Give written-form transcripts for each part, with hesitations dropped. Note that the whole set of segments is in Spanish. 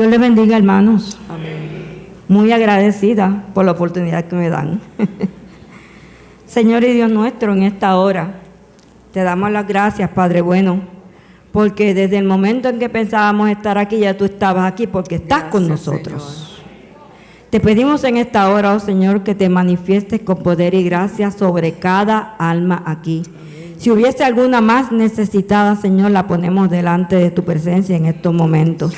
Dios les bendiga, hermanos. Amén. Muy agradecida por la oportunidad que me dan. Señor y Dios nuestro, en esta hora te damos las gracias, Padre bueno, porque desde el momento en que pensábamos estar aquí, ya tú estabas aquí, porque estás con nosotros. Señor. Te pedimos en esta hora, oh Señor, que te manifiestes con poder y gracia sobre cada alma aquí. Si hubiese alguna más necesitada, Señor, la ponemos delante de tu presencia en estos momentos.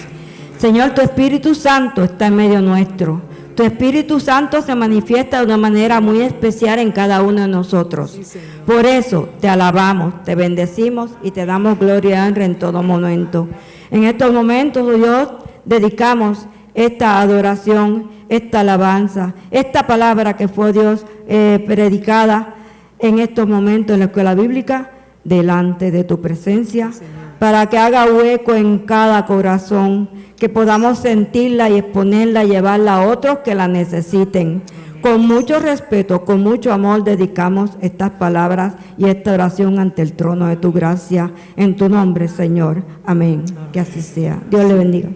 Señor, tu Espíritu Santo está en medio nuestro. Tu Espíritu Santo se manifiesta de una manera muy especial en cada uno de nosotros. Por eso te alabamos, te bendecimos y te damos gloria y honra en todo momento. En estos momentos, oh Dios, dedicamos esta adoración, esta alabanza, esta palabra que fue Dios predicada en estos momentos en la escuela bíblica, delante de tu presencia, para que haga hueco en cada corazón, que podamos sentirla y exponerla y llevarla a otros que la necesiten. Con mucho respeto, con mucho amor, dedicamos estas palabras y esta oración ante el trono de tu gracia, en tu nombre, Señor. Amén. Que así sea. Dios le bendiga.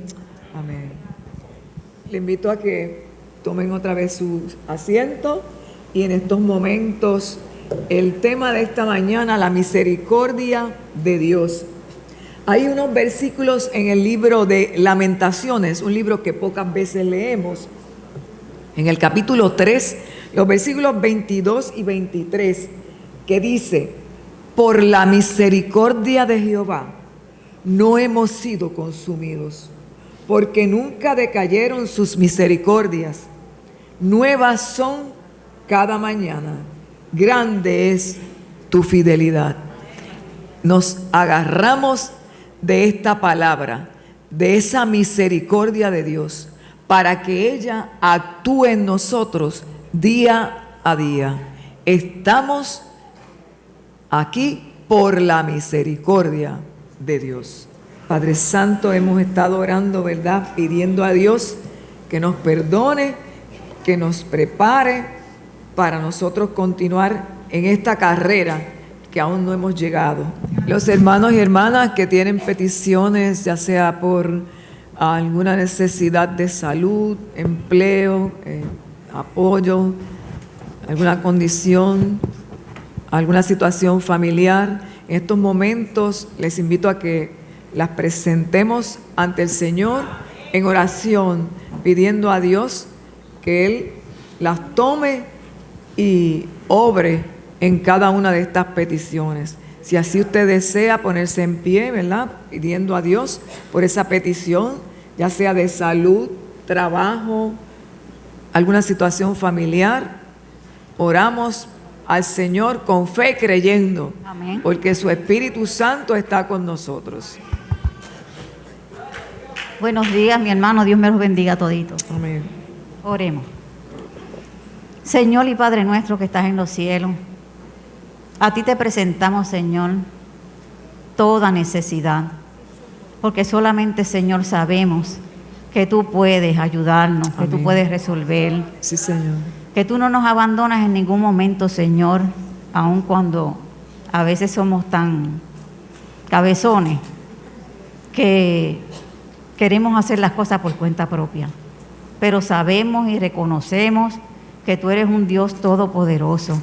Amén. Le invito a que tomen otra vez su asiento y en estos momentos el tema de esta mañana, la misericordia de Dios. Hay unos versículos en el libro de Lamentaciones, un libro que pocas veces leemos, en el capítulo 3, los versículos 22 y 23, que dice: por la misericordia de Jehová no hemos sido consumidos, porque nunca decayeron sus misericordias. Nuevas son cada mañana, grande es tu fidelidad. Nos agarramos de esta palabra, de esa misericordia de Dios, para que ella actúe en nosotros día a día. Estamos aquí por la misericordia de Dios. Padre Santo, hemos estado orando, ¿verdad?, pidiendo a Dios que nos perdone, que nos prepare para nosotros continuar en esta carrera que aún no hemos llegado. Los hermanos y hermanas que tienen peticiones, ya sea por alguna necesidad de salud, empleo, apoyo, alguna condición, alguna situación familiar, en estos momentos les invito a que las presentemos ante el Señor en oración, pidiendo a Dios que Él las tome y obre en cada una de estas peticiones. Si así usted desea ponerse en pie, ¿verdad?, pidiendo a Dios por esa petición, ya sea de salud, trabajo, alguna situación familiar, oramos al Señor con fe, creyendo. Amén. Porque su Espíritu Santo está con nosotros. Buenos días, mi hermano. Dios me los bendiga a toditos. Amén. Oremos. Señor y Padre nuestro que estás en los cielos, a ti te presentamos, Señor, toda necesidad, porque solamente, Señor, sabemos que tú puedes ayudarnos, que tú Amén. puedes resolver, Sí, Señor. que tú no nos abandonas en ningún momento, Señor, aun cuando a veces somos tan cabezones que queremos hacer las cosas por cuenta propia, pero sabemos y reconocemos que tú eres un Dios todopoderoso,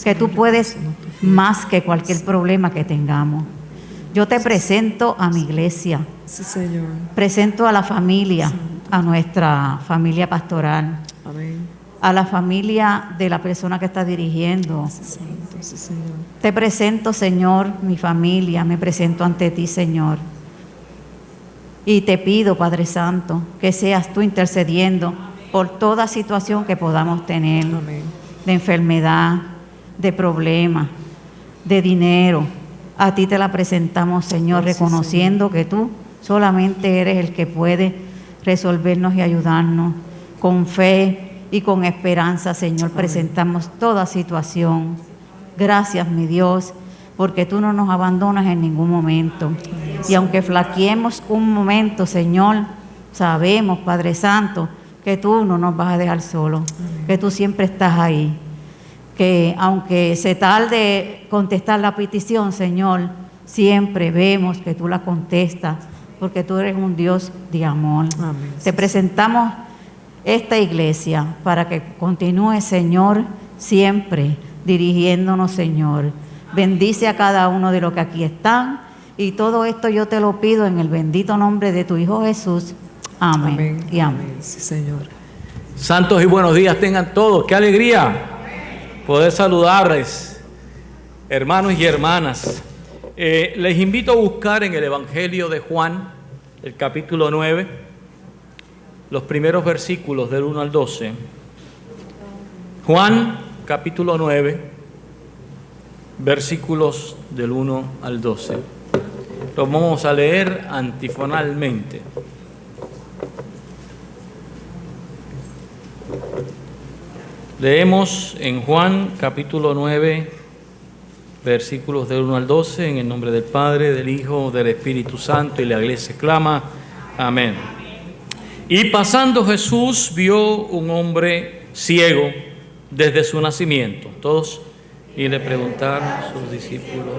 que tú puedes más que cualquier problema que tengamos. Yo te presento a mi iglesia, Sí, Señor. presento a la familia, a nuestra familia pastoral, Amén. a la familia de la persona que está dirigiendo. Sí, Santo. Sí, Señor. Te presento, Señor, mi familia, me presento ante ti, Señor. Y te pido, Padre Santo, que seas tú intercediendo por toda situación que podamos tener, Amén. de enfermedad, de problemas, de dinero. A ti te la presentamos, Señor, Oh, sí, reconociendo que tú solamente eres el que puede resolvernos y ayudarnos. Con fe y con esperanza, Señor, Amén. presentamos toda situación. Gracias, mi Dios, porque tú no nos abandonas en ningún momento. Y aunque flaqueemos un momento, Señor, sabemos, Padre Santo, que tú no nos vas a dejar solos, que tú siempre estás ahí. Que aunque se tarde contestar la petición, Señor, siempre vemos que tú la contestas porque tú eres un Dios de amor. Amén. Te presentamos esta iglesia para que continúe, Señor, siempre dirigiéndonos, Señor. Bendice a cada uno de los que aquí están, y todo esto yo te lo pido en el bendito nombre de tu Hijo Jesús. Amén. Amén. Y amén. Sí, Señor. Santos y buenos días tengan todos. ¡Qué alegría poder saludarles, hermanos y hermanas! Les invito a buscar en el Evangelio de Juan, el capítulo 9, los primeros versículos del 1 al 12. Juan, capítulo 9, versículos del 1 al 12. Los vamos a leer antifonalmente. Leemos en Juan capítulo 9, versículos del 1 al 12, en el nombre del Padre, del Hijo, del Espíritu Santo, y la iglesia exclama, amén. Y pasando Jesús vio un hombre ciego desde su nacimiento. Todos, y le preguntaron a sus discípulos,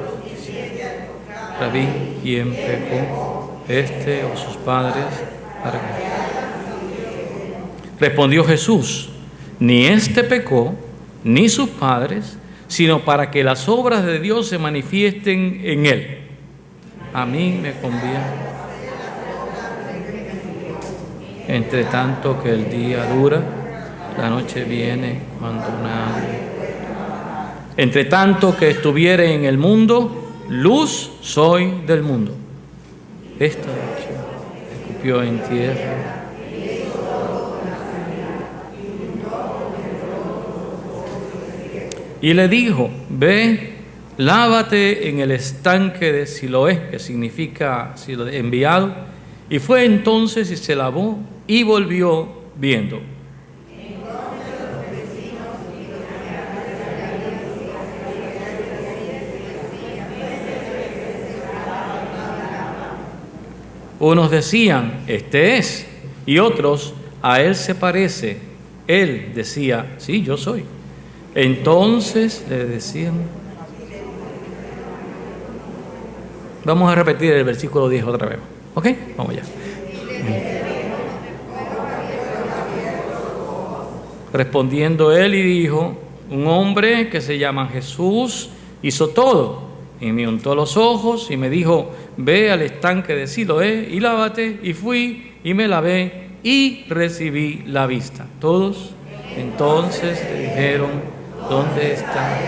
Rabí, ¿quién pecó, este o sus padres? Para que... Respondió Jesús, ni este pecó, ni sus padres, sino para que las obras de Dios se manifiesten en él. A mí me conviene. Entre tanto que el día dura, la noche viene cuando nadie. Entre tanto que estuviere en el mundo, luz soy del mundo. Esta noche escupió en tierra. Y le dijo, ve, lávate en el estanque de Siloé, que significa Siloé, enviado. Y fue entonces y se lavó y volvió viendo. Unos decían, este es, y otros, a él se parece. Él decía, sí, yo soy. Entonces le decían, vamos a repetir el versículo 10 otra vez, ¿ok? Vamos ya. Respondiendo él y dijo, un hombre que se llama Jesús hizo todo, y me untó los ojos y me dijo, ve al estanque de Siloé y lávate, y fui y me lavé y recibí la vista. Todos entonces le dijeron, ¿dónde está?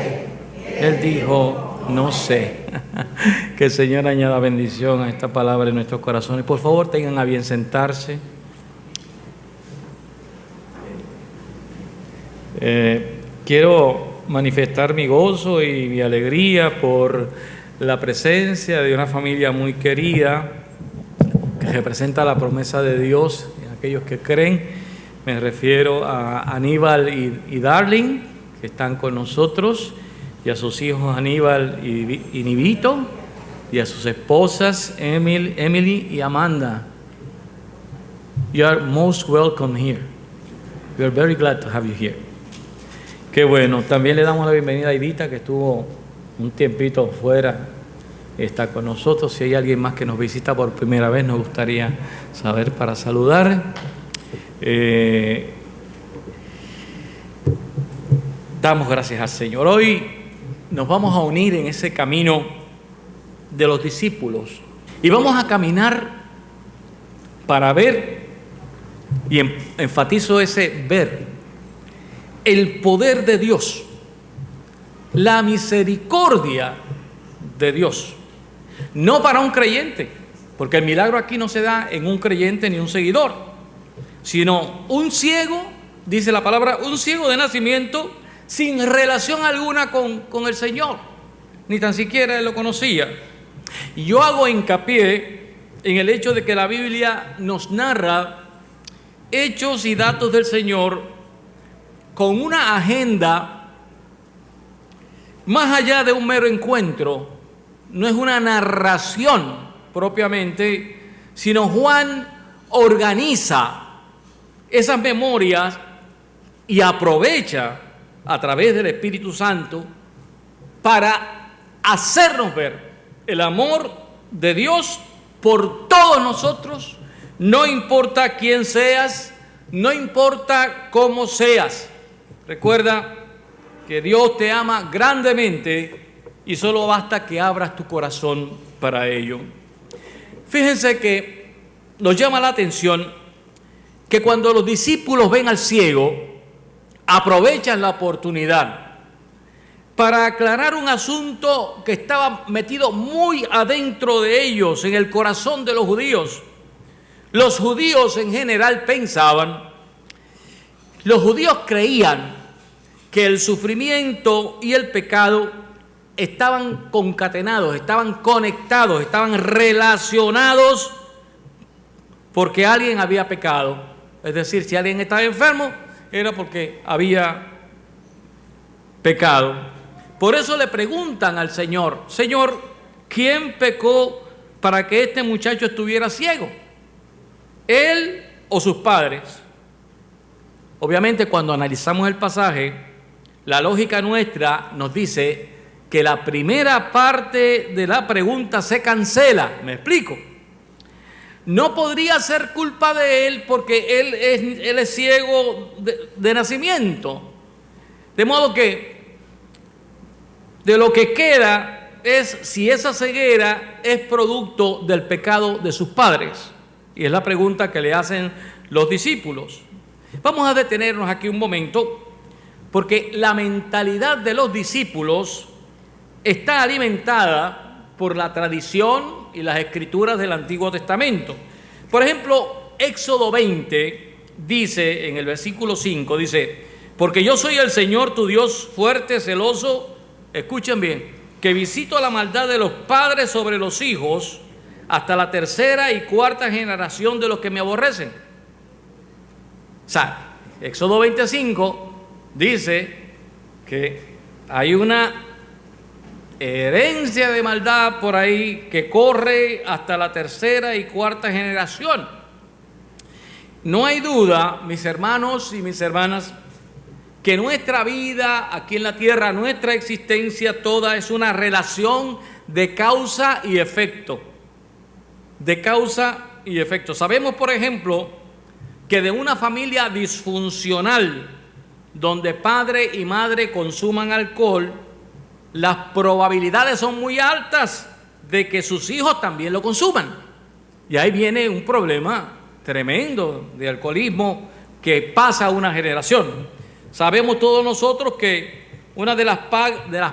Él dijo, no sé. Que el Señor añada bendición a esta palabra en nuestros corazones. Por favor, tengan a bien sentarse. Quiero manifestar mi gozo y mi alegría por la presencia de una familia muy querida que representa la promesa de Dios en aquellos que creen. Me refiero a Aníbal y Darling, que están con nosotros, y a sus hijos Aníbal y Nivito, y a sus esposas Emily y Amanda. You are most welcome here. We are very glad to have you here. Qué bueno. También le damos la bienvenida a Edita, que estuvo un tiempito fuera, está con nosotros. Si hay alguien más que nos visita por primera vez, nos gustaría saber para saludar. Damos gracias al Señor. Hoy nos vamos a unir en ese camino de los discípulos y vamos a caminar para ver, y enfatizo ese ver, el poder de Dios, la misericordia de Dios. No para un creyente, porque el milagro aquí no se da en un creyente ni un seguidor, sino un ciego, dice la palabra, un ciego de nacimiento, sin relación alguna con el Señor, ni tan siquiera él lo conocía. Y yo hago hincapié en el hecho de que la Biblia nos narra hechos y datos del Señor con una agenda más allá de un mero encuentro. No es una narración propiamente, sino Juan organiza esas memorias y aprovecha a través del Espíritu Santo para hacernos ver el amor de Dios por todos nosotros, no importa quién seas, no importa cómo seas. Recuerda que Dios te ama grandemente y solo basta que abras tu corazón para ello. Fíjense que nos llama la atención que cuando los discípulos ven al ciego, aprovechan la oportunidad para aclarar un asunto que estaba metido muy adentro de ellos, en el corazón de los judíos. Los judíos en general pensaban, los judíos creían que el sufrimiento y el pecado estaban concatenados, estaban conectados, estaban relacionados porque alguien había pecado. Es decir, si alguien estaba enfermo, era porque había pecado. Por eso le preguntan al Señor, Señor, ¿quién pecó para que este muchacho estuviera ciego? ¿Él o sus padres? Obviamente, cuando analizamos el pasaje, la lógica nuestra nos dice que la primera parte de la pregunta se cancela. ¿Me explico? No podría ser culpa de él porque él es ciego de nacimiento. De modo que de lo que queda es si esa ceguera es producto del pecado de sus padres. Y es la pregunta que le hacen los discípulos. Vamos a detenernos aquí un momento, porque la mentalidad de los discípulos está alimentada por la tradición y las escrituras del Antiguo Testamento. Por ejemplo, Éxodo 20 dice en el versículo 5, dice, porque yo soy el Señor tu Dios fuerte, celoso, escuchen bien, que visito la maldad de los padres sobre los hijos hasta la tercera y cuarta generación de los que me aborrecen. O sea, Éxodo 25 dice que hay una herencia de maldad por ahí que corre hasta la tercera y cuarta generación. No hay duda, mis hermanos y mis hermanas, que nuestra vida aquí en la tierra, nuestra existencia toda es una relación de causa y efecto. De causa y efecto. Sabemos, por ejemplo, que de una familia disfuncional, donde padre y madre consuman alcohol, las probabilidades son muy altas de que sus hijos también lo consuman. Y ahí viene un problema tremendo de alcoholismo que pasa a una generación. Sabemos todos nosotros que una de las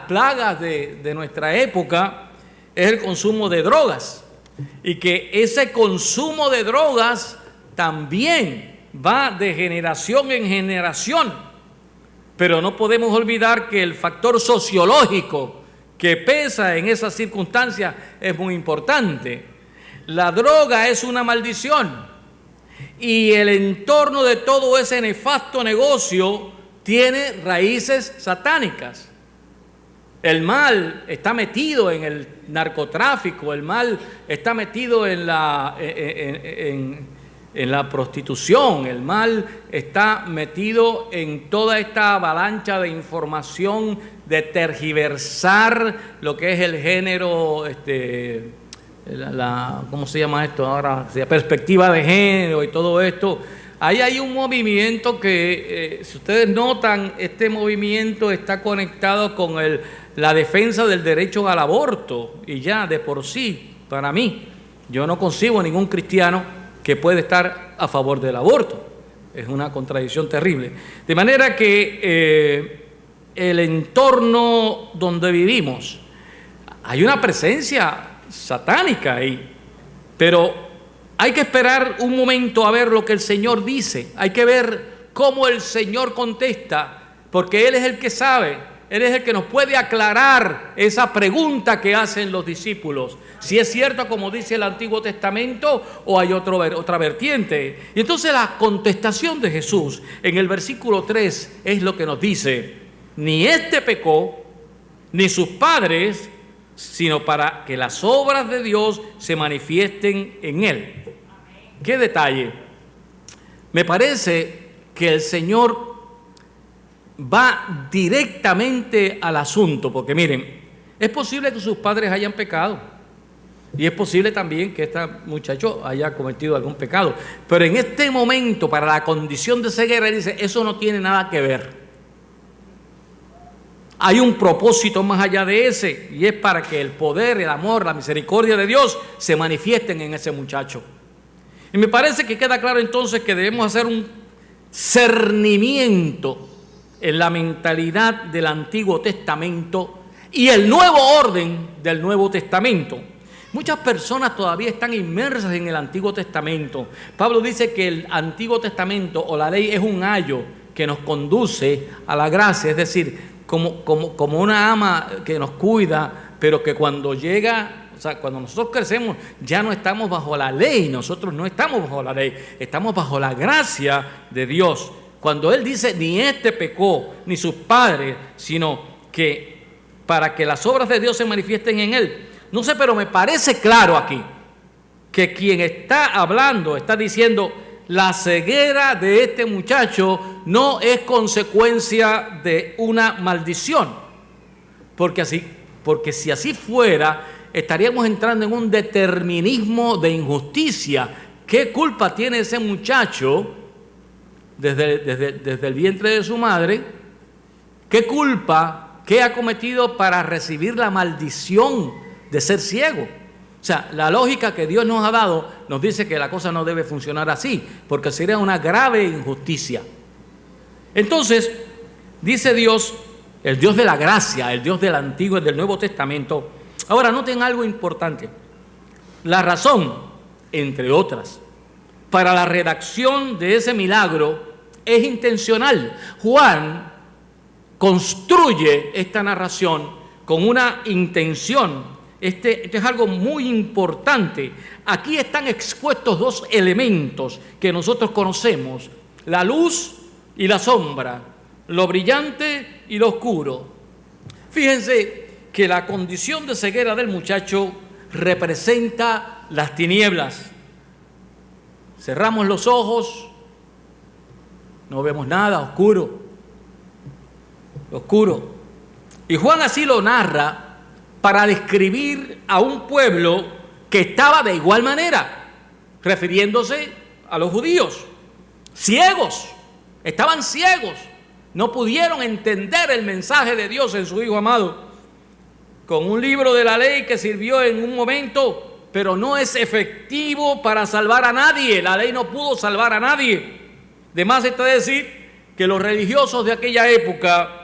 plagas de nuestra época es el consumo de drogas, y que ese consumo de drogas también va de generación en generación. Pero no podemos olvidar que el factor sociológico que pesa en esas circunstancias es muy importante. La droga es una maldición y el entorno de todo ese nefasto negocio tiene raíces satánicas. El mal está metido en el narcotráfico, el mal está metido en la prostitución, el mal está metido en toda esta avalancha de información, de tergiversar lo que es el género, ¿cómo se llama esto ahora? Perspectiva de género y todo esto. Ahí hay un movimiento que, si ustedes notan, este movimiento está conectado con la defensa del derecho al aborto, y ya de por sí, para mí, yo no concibo ningún cristiano que puede estar a favor del aborto. Es una contradicción terrible. De manera que el entorno donde vivimos, hay una presencia satánica ahí, pero hay que esperar un momento a ver lo que el Señor dice. Hay que ver cómo el Señor contesta, porque Él es el que sabe, Él es el que nos puede aclarar esa pregunta que hacen los discípulos. Si es cierto como dice el Antiguo Testamento o hay otra vertiente. Y entonces la contestación de Jesús en el versículo 3 es lo que nos dice: ni este pecó, ni sus padres, sino para que las obras de Dios se manifiesten en él. ¿Qué detalle? Me parece que el Señor va directamente al asunto, porque miren, es posible que sus padres hayan pecado, Y es posible también que este muchacho haya cometido algún pecado. Pero en este momento, para la condición de ceguera, él dice, eso no tiene nada que ver. Hay un propósito más allá de ese, y es para que el poder, el amor, la misericordia de Dios se manifiesten en ese muchacho. Y me parece que queda claro entonces que debemos hacer un cernimiento en la mentalidad del Antiguo Testamento y el nuevo orden del Nuevo Testamento. Muchas personas todavía están inmersas en el Antiguo Testamento. Pablo dice que el Antiguo Testamento o la ley es un ayo que nos conduce a la gracia, es decir, como una ama que nos cuida, pero que cuando llega, o sea, cuando nosotros crecemos, ya no estamos bajo la ley. Nosotros no estamos bajo la ley, estamos bajo la gracia de Dios. Cuando Él dice, ni este pecó, ni sus padres, sino que para que las obras de Dios se manifiesten en Él. No sé, pero me parece claro aquí que quien está hablando, está diciendo, la ceguera de este muchacho no es consecuencia de una maldición, porque si así fuera, estaríamos entrando en un determinismo de injusticia. ¿Qué culpa tiene ese muchacho desde el vientre de su madre? ¿Qué culpa ha cometido para recibir la maldición de ser ciego? O sea, la lógica que Dios nos ha dado nos dice que la cosa no debe funcionar así, porque sería una grave injusticia. Entonces, dice Dios, el Dios de la gracia, el Dios del Antiguo y del Nuevo Testamento. Ahora, noten algo importante. La razón, entre otras, para la redacción de ese milagro es intencional. Juan construye esta narración con una intención. Esto es algo muy importante. Aquí están expuestos dos elementos que nosotros conocemos: la luz y la sombra, lo brillante y lo oscuro. Fíjense que la condición de ceguera del muchacho representa las tinieblas. Cerramos los ojos, no vemos nada, oscuro. Y Juan así lo narra para describir a un pueblo que estaba de igual manera, refiriéndose a los judíos, ciegos, estaban ciegos, no pudieron entender el mensaje de Dios en su Hijo amado, con un libro de la ley que sirvió en un momento, pero no es efectivo para salvar a nadie. La ley no pudo salvar a nadie. De más está decir que los religiosos de aquella época,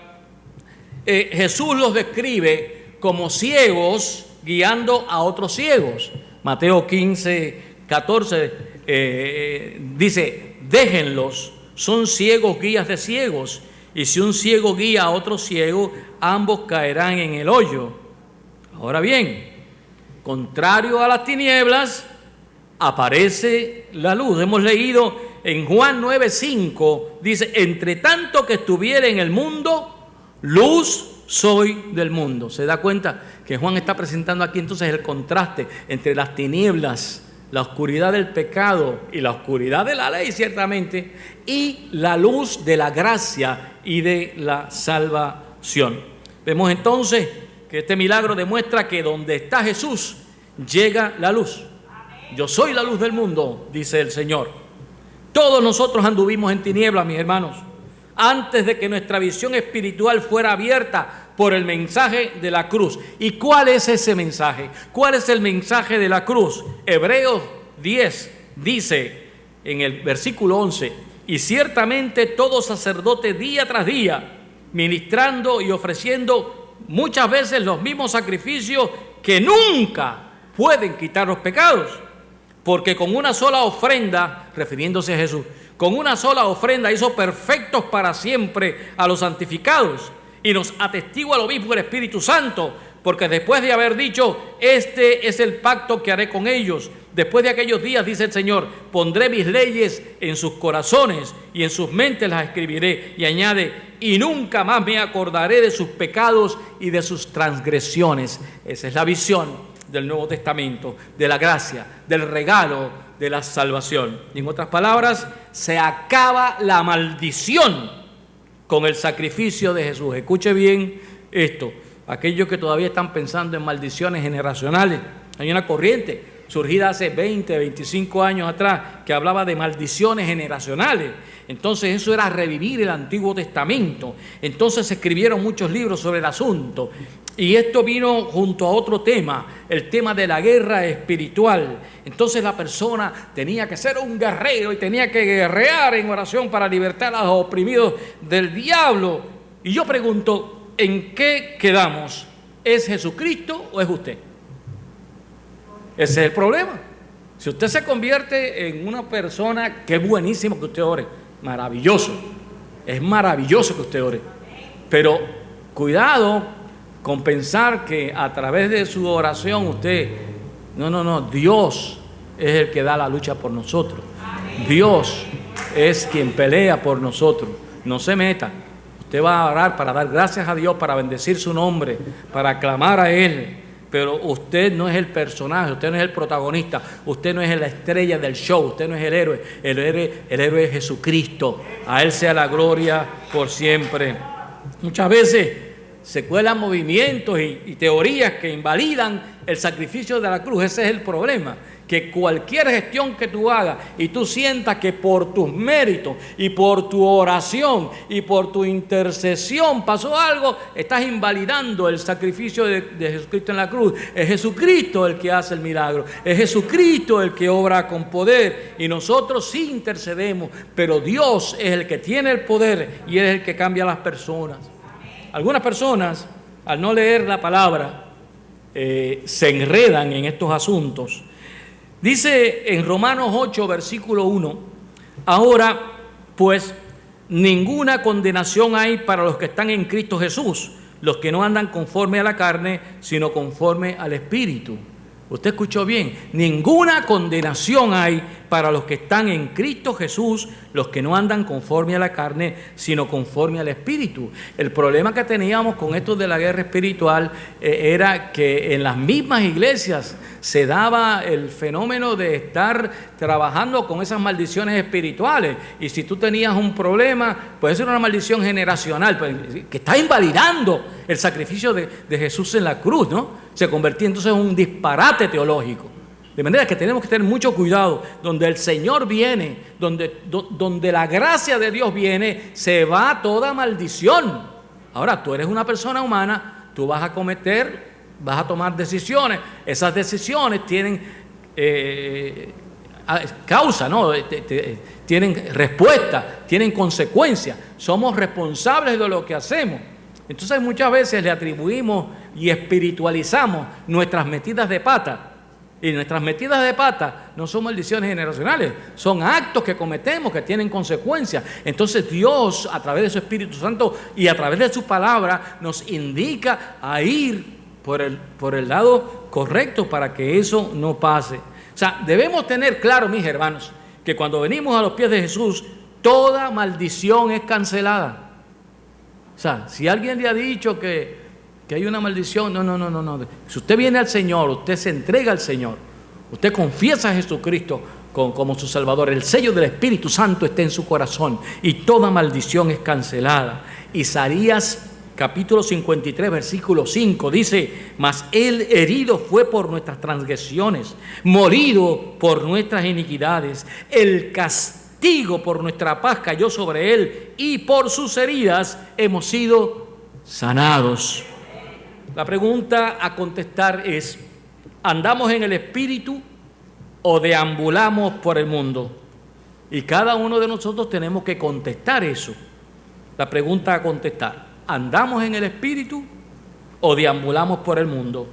Jesús los describe como ciegos guiando a otros ciegos. Mateo 15, 14 dice, déjenlos, son ciegos guías de ciegos, y si un ciego guía a otro ciego, ambos caerán en el hoyo. Ahora bien, contrario a las tinieblas, aparece la luz. Hemos leído en Juan 9:5, dice, entre tanto que estuviera en el mundo, luz soy del mundo. ¿Se da cuenta que Juan está presentando aquí entonces el contraste entre las tinieblas, la oscuridad del pecado y la oscuridad de la ley, ciertamente, y la luz de la gracia y de la salvación? Vemos entonces que este milagro demuestra que donde está Jesús llega la luz. Yo soy la luz del mundo, dice el Señor. Todos nosotros anduvimos en tinieblas, mis hermanos, antes de que nuestra visión espiritual fuera abierta por el mensaje de la cruz. ¿Y cuál es ese mensaje? ¿Cuál es el mensaje de la cruz? Hebreos 10 dice en el versículo 11, y ciertamente todo sacerdote día tras día, ministrando y ofreciendo muchas veces los mismos sacrificios que nunca pueden quitar los pecados, porque con una sola ofrenda, refiriéndose a Jesús, con una sola ofrenda hizo perfectos para siempre a los santificados, y nos atestigua lo mismo el Espíritu Santo, porque después de haber dicho, este es el pacto que haré con ellos, después de aquellos días, dice el Señor, pondré mis leyes en sus corazones y en sus mentes las escribiré, y añade, y nunca más me acordaré de sus pecados y de sus transgresiones. Esa es la visión del Nuevo Testamento, de la gracia, del regalo de la salvación. Y en otras palabras, se acaba la maldición con el sacrificio de Jesús. Escuche bien esto, aquellos que todavía están pensando en maldiciones generacionales, Hay una corriente surgida hace 20, 25 años atrás que hablaba de maldiciones generacionales. Entonces eso era revivir el Antiguo Testamento. Entonces se escribieron muchos libros sobre el asunto. Y esto vino junto a otro tema, el tema de la guerra espiritual. Entonces la persona tenía que ser un guerrero y tenía que guerrear en oración para libertar a los oprimidos del diablo. Y yo pregunto, ¿en qué quedamos? ¿Es Jesucristo o es usted? Ese es el problema. Si usted se convierte en una persona, qué buenísimo que usted ore, maravilloso, es maravilloso que usted ore, pero cuidado con pensar que a través de su oración usted, no, Dios es el que da la lucha por nosotros. Dios es quien pelea por nosotros. No se meta. Usted va a orar para dar gracias a Dios, para bendecir su nombre, para aclamar a Él. Pero usted no es el personaje, usted no es el protagonista, usted no es la estrella del show, usted no es el héroe. El héroe es Jesucristo. A Él sea la gloria por siempre. Muchas veces se cuelan movimientos y teorías que invalidan el sacrificio de la cruz. Ese es el problema, que cualquier gestión que tú hagas y tú sientas que por tus méritos y por tu oración y por tu intercesión pasó algo, estás invalidando el sacrificio de Jesucristo en la cruz. Es Jesucristo el que hace el milagro, es Jesucristo el que obra con poder, y nosotros sí intercedemos, pero Dios es el que tiene el poder y es el que cambia a las personas. Algunas personas, al no leer la palabra, se enredan en estos asuntos. Dice en Romanos 8, versículo 1, ahora pues ninguna condenación hay para los que están en Cristo Jesús, los que no andan conforme a la carne, sino conforme al Espíritu. Usted escuchó bien, ninguna condenación hay para los que están en Cristo Jesús, los que no andan conforme a la carne, sino conforme al Espíritu. El problema que teníamos con esto de la guerra espiritual era que en las mismas iglesias se daba el fenómeno de estar trabajando con esas maldiciones espirituales. Y si tú tenías un problema, puede ser una maldición generacional, pues, que está invalidando el sacrificio de Jesús en la cruz, ¿no? Se convertía entonces en un disparate teológico. De manera que tenemos que tener mucho cuidado. Donde el Señor viene, donde la gracia de Dios viene, se va toda maldición. Ahora, tú eres una persona humana, tú vas a tomar decisiones. Esas decisiones tienen causa, ¿no? Tienen respuesta, tienen consecuencias. Somos responsables de lo que hacemos. Entonces muchas veces le atribuimos y espiritualizamos nuestras metidas de pata. Y nuestras metidas de pata no son maldiciones generacionales, son actos que cometemos que tienen consecuencias. Entonces Dios, a través de su Espíritu Santo y a través de su palabra, nos indica a ir por el lado correcto para que eso no pase. O sea, debemos tener claro, mis hermanos, que cuando venimos a los pies de Jesús, toda maldición es cancelada. O sea, si alguien le ha dicho que hay una maldición, no. Si usted viene al Señor, usted se entrega al Señor, usted confiesa a Jesucristo como su Salvador, el sello del Espíritu Santo está en su corazón y toda maldición es cancelada. Isaías capítulo 53, versículo 5 dice: mas Él herido fue por nuestras transgresiones, morido por nuestras iniquidades, el castigo por nuestra paz cayó sobre Él, y por sus heridas hemos sido sanados. La pregunta a contestar es: ¿andamos en el Espíritu o deambulamos por el mundo? Y cada uno de nosotros tenemos que contestar eso. La pregunta a contestar: ¿andamos en el Espíritu o deambulamos por el mundo?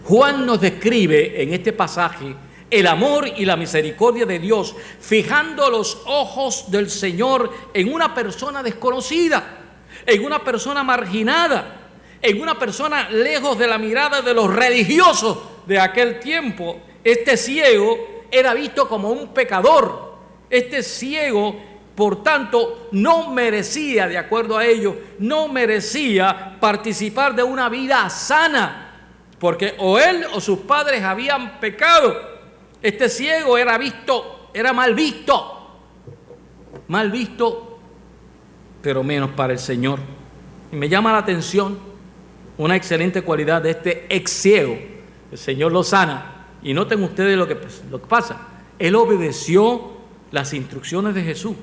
Juan nos describe en este pasaje el amor y la misericordia de Dios, fijando los ojos del Señor en una persona desconocida, en una persona marginada, en una persona lejos de la mirada de los religiosos de aquel tiempo. Este ciego era visto como un pecador. Este ciego, por tanto, no merecía, de acuerdo a ellos, no merecía participar de una vida sana, porque o él o sus padres habían pecado. Este ciego era mal visto, pero menos para el Señor. Y me llama la atención una excelente cualidad de este ex ciego, el Señor lo sana. Y noten ustedes lo que pasa. Él obedeció las instrucciones de Jesús.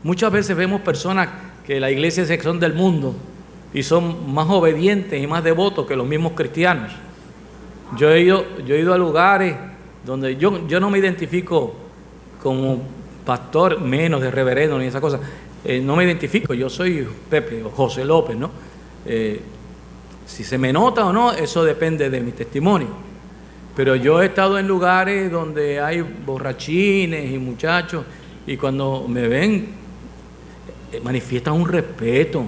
Muchas veces vemos personas que la iglesia son del mundo y son más obedientes y más devotos que los mismos cristianos. Yo he ido a lugares donde yo no me identifico como pastor, menos de reverendo ni esa cosa. No me identifico, yo soy Pepe o José López, ¿no? Si se me nota o no, eso depende de mi testimonio. Pero yo he estado en lugares donde hay borrachines y muchachos, y cuando me ven, manifiestan un respeto,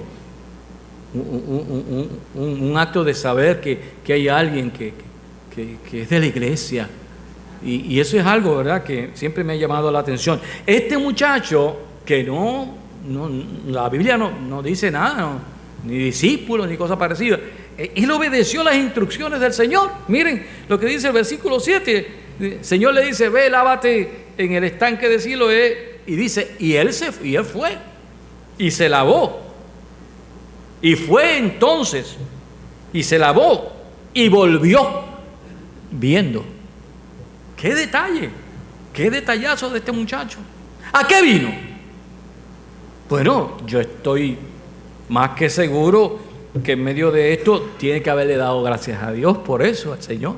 un acto de saber que hay alguien que es de la iglesia. Y eso es algo, ¿verdad?, que siempre me ha llamado la atención. Este muchacho, que la Biblia no dice nada, ¿no?, ni discípulos, ni cosas parecidas. Él obedeció las instrucciones del Señor. Miren lo que dice el versículo 7. El Señor le dice: ve, lávate en el estanque de Siloé. Y dice, y él fue y se lavó. Y fue entonces y se lavó y volvió viendo. ¡Qué detalle! ¡Qué detallazo de este muchacho! ¿A qué vino? Bueno, yo estoy más que seguro que en medio de esto tiene que haberle dado gracias a Dios por eso, al Señor.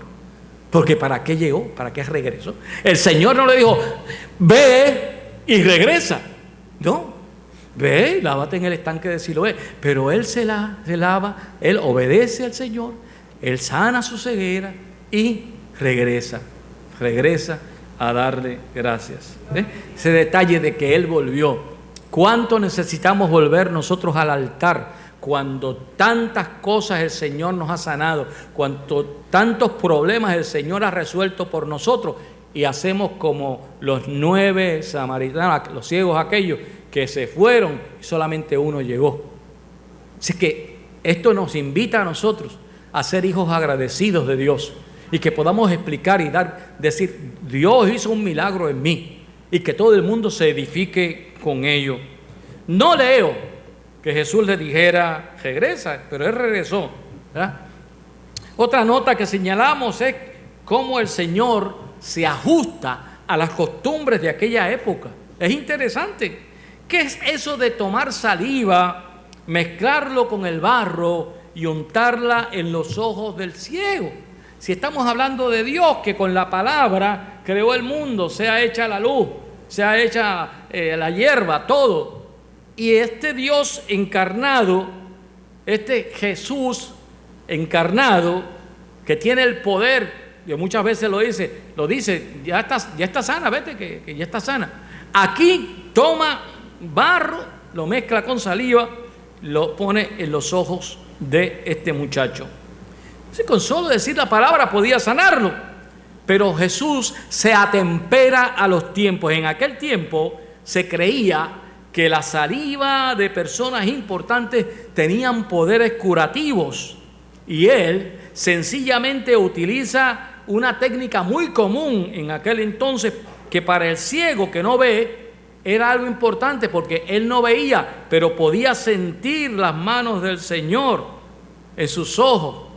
Porque ¿para qué llegó? ¿Para qué regresó? El Señor no le dijo: ve y regresa. No, ve, lávate en el estanque de Siloé. Pero él se lava, él obedece al Señor, él sana su ceguera y regresa a darle gracias. Ese detalle de que él volvió. ¿Cuánto necesitamos volver nosotros al altar cuando tantas cosas el Señor nos ha sanado, cuando tantos problemas el Señor ha resuelto por nosotros, y hacemos como los 9 samaritanos, los ciegos aquellos que se fueron y solamente uno llegó? Así que esto nos invita a nosotros a ser hijos agradecidos de Dios y que podamos explicar y decir: Dios hizo un milagro en mí, y que todo el mundo se edifique con ello. No leo que Jesús le dijera: regresa, pero él regresó, ¿verdad? Otra nota que señalamos es cómo el Señor se ajusta a las costumbres de aquella época. Es interesante. ¿Qué es eso de tomar saliva, mezclarlo con el barro y untarla en los ojos del ciego? Si estamos hablando de Dios, que con la palabra creó el mundo, sea hecha la luz, sea hecha la hierba, todo. Y este Dios encarnado, este Jesús encarnado, que tiene el poder, yo muchas veces lo dice, ya está sana, vete que ya está sana. Aquí toma barro, lo mezcla con saliva, lo pone en los ojos de este muchacho. Así, con solo decir la palabra podía sanarlo. Pero Jesús se atempera a los tiempos. En aquel tiempo se creía que la saliva de personas importantes tenían poderes curativos, y él sencillamente utiliza una técnica muy común en aquel entonces, que para el ciego que no ve era algo importante, porque él no veía, pero podía sentir las manos del Señor en sus ojos,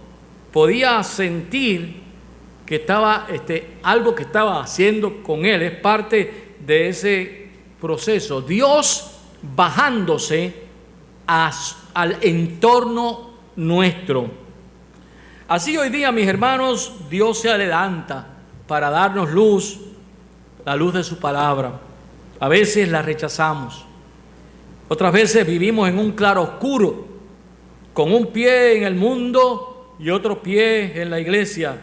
podía sentir que estaba algo que estaba haciendo con él. Es parte de ese proceso. Dios bajándose al entorno nuestro. Así hoy día, mis hermanos, Dios se adelanta para darnos luz, la luz de su palabra. A veces la rechazamos. Otras veces vivimos en un claroscuro, con un pie en el mundo y otro pie en la iglesia.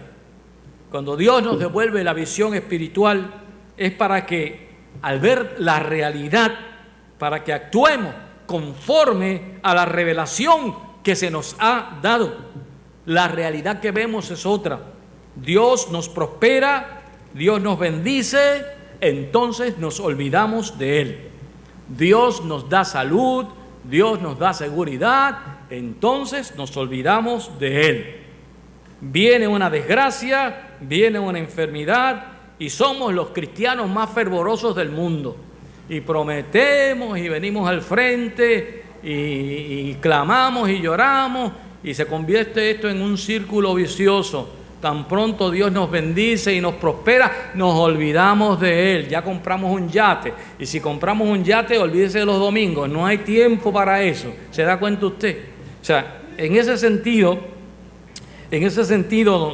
Cuando Dios nos devuelve la visión espiritual, es para que, al ver la realidad, para que actuemos conforme a la revelación que se nos ha dado. La realidad que vemos es otra. Dios nos prospera, Dios nos bendice, entonces nos olvidamos de Él. Dios nos da salud, Dios nos da seguridad, entonces nos olvidamos de Él. Viene una desgracia, viene una enfermedad, y somos los cristianos más fervorosos del mundo. Y prometemos y venimos al frente y clamamos y lloramos, y se convierte esto en un círculo vicioso. tan pronto Dios nos bendice y nos prospera, nos olvidamos de Él. Ya compramos un yate, y si compramos un yate, olvídese de los domingos, no hay tiempo para eso. ¿Se da cuenta usted? O sea, en ese sentido,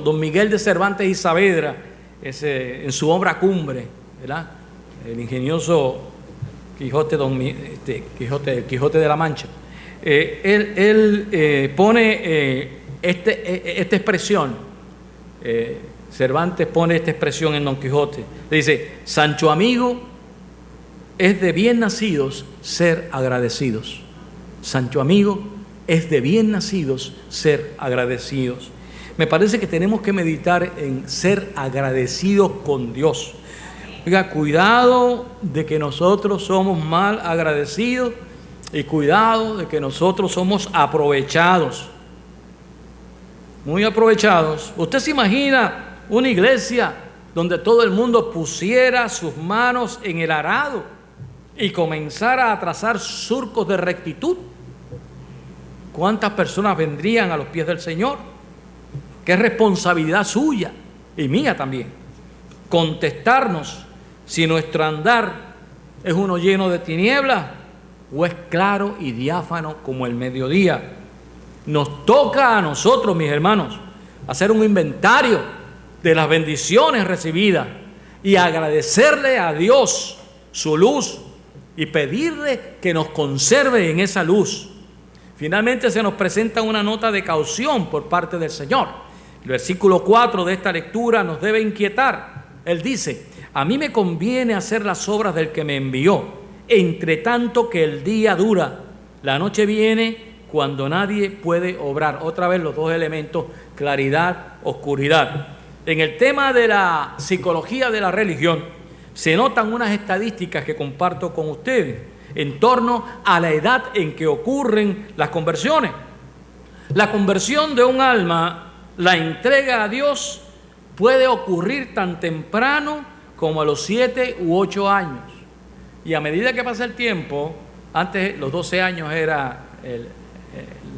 don Miguel de Cervantes y Saavedra, en su obra Cumbre, ¿verdad?, el ingenioso Quijote de la Mancha, él pone esta expresión. Cervantes pone esta expresión en Don Quijote. Le dice: Sancho amigo, es de bien nacidos ser agradecidos. Sancho amigo, es de bien nacidos ser agradecidos. Me parece que tenemos que meditar en ser agradecidos con Dios. Oiga, cuidado de que nosotros somos mal agradecidos y cuidado de que nosotros somos aprovechados. Muy aprovechados. ¿Usted se imagina una iglesia donde todo el mundo pusiera sus manos en el arado y comenzara a trazar surcos de rectitud? ¿Cuántas personas vendrían a los pies del Señor? Qué responsabilidad suya y mía también contestarnos si nuestro andar es uno lleno de tinieblas o es claro y diáfano como el mediodía. Nos toca a nosotros, mis hermanos, hacer un inventario de las bendiciones recibidas y agradecerle a Dios su luz y pedirle que nos conserve en esa luz. Finalmente se nos presenta una nota de caución por parte del Señor. El versículo 4 de esta lectura nos debe inquietar. Él dice: a mí me conviene hacer las obras del que me envió, entre tanto que el día dura. La noche viene cuando nadie puede obrar. Otra vez los dos elementos, claridad, oscuridad. En el tema de la psicología de la religión, se notan unas estadísticas que comparto con ustedes en torno a la edad en que ocurren las conversiones. La conversión de un alma, la entrega a Dios, puede ocurrir tan temprano como a los 7 u 8 años. Y a medida que pasa el tiempo, antes los 12 años era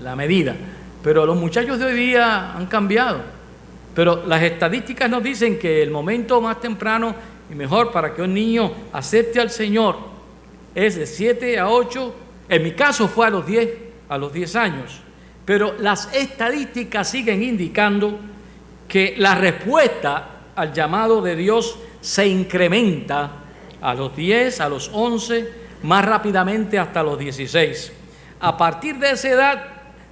la medida, pero los muchachos de hoy día han cambiado. Pero las estadísticas nos dicen que el momento más temprano y mejor para que un niño acepte al Señor es de 7 a 8. En mi caso fue a los 10 años. Pero las estadísticas siguen indicando que la respuesta al llamado de Dios se incrementa a los 10, a los 11, más rápidamente hasta los 16. A partir de esa edad,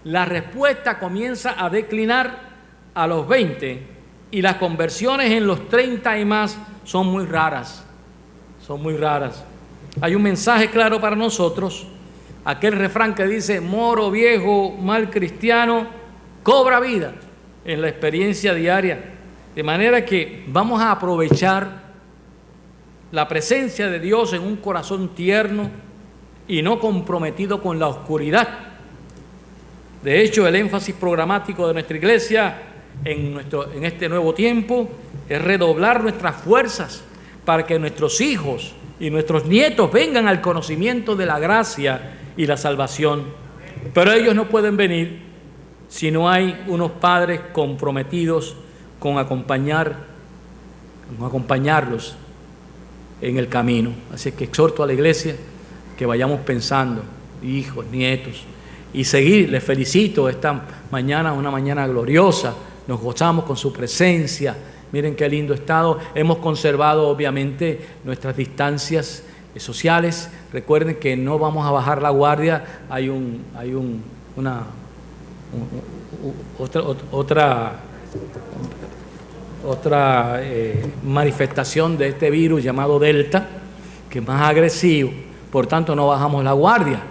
la respuesta comienza a declinar a los 20 y las conversiones en los 30 y más son muy raras. Son muy raras. Hay un mensaje claro para nosotros. Aquel refrán que dice: moro viejo, mal cristiano, cobra vida en la experiencia diaria. De manera que vamos a aprovechar la presencia de Dios en un corazón tierno y no comprometido con la oscuridad. De hecho, el énfasis programático de nuestra iglesia en este nuevo tiempo es redoblar nuestras fuerzas para que nuestros hijos y nuestros nietos vengan al conocimiento de la gracia y la salvación. Pero ellos no pueden venir si no hay unos padres comprometidos con acompañarlos en el camino. Así que exhorto a la iglesia que vayamos pensando, hijos, nietos, y seguir. Les felicito esta mañana, una mañana gloriosa. Nos gozamos con su presencia. Miren qué lindo estado. Hemos conservado obviamente nuestras distancias sociales. Recuerden que no vamos a bajar la guardia. Hay otra manifestación de este virus llamado Delta, que es más agresivo. Por tanto, no bajamos la guardia.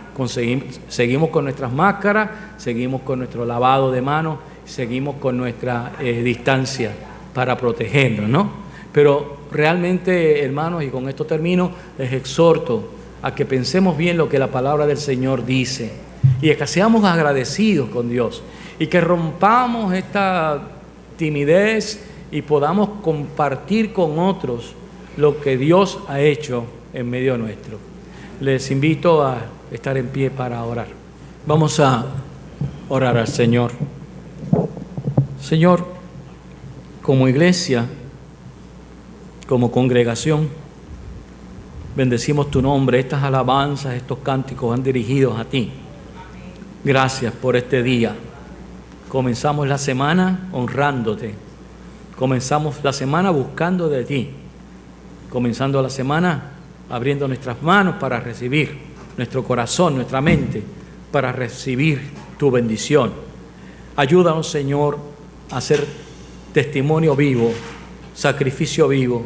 Seguimos con nuestras máscaras, seguimos con nuestro lavado de manos, seguimos con nuestra distancia para protegernos, ¿no? Pero realmente, hermanos, y con esto termino, les exhorto a que pensemos bien lo que la palabra del Señor dice y a que seamos agradecidos con Dios y que rompamos esta timidez y podamos compartir con otros lo que Dios ha hecho en medio nuestro. Les invito a estar en pie para orar. Vamos a orar al Señor. Señor, como iglesia, como congregación, bendecimos tu nombre. Estas alabanzas, estos cánticos van dirigidos a ti. Gracias por este día. Comenzamos la semana honrándote. Comenzamos la semana buscando de ti. Comenzando la semana abriendo nuestras manos para recibir, nuestro corazón, nuestra mente, para recibir tu bendición. Ayúdanos, Señor, a ser testimonio vivo, sacrificio vivo.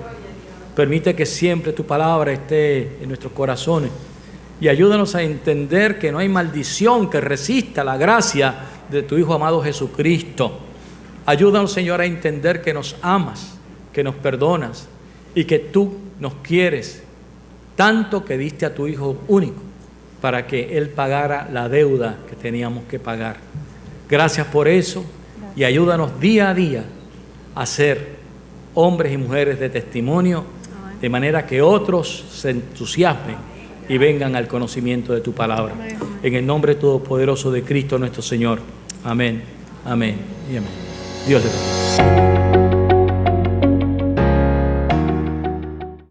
Permite que siempre tu palabra esté en nuestros corazones y ayúdanos a entender que no hay maldición que resista la gracia de tu Hijo amado Jesucristo. Ayúdanos, Señor, a entender que nos amas, que nos perdonas y que tú nos quieres tanto que diste a tu Hijo único para que Él pagara la deuda que teníamos que pagar. Gracias por eso y ayúdanos día a día a ser hombres y mujeres de testimonio, de manera que otros se entusiasmen y vengan al conocimiento de tu palabra. En el nombre todopoderoso de Cristo nuestro Señor. Amén, amén y amén. Dios te bendiga.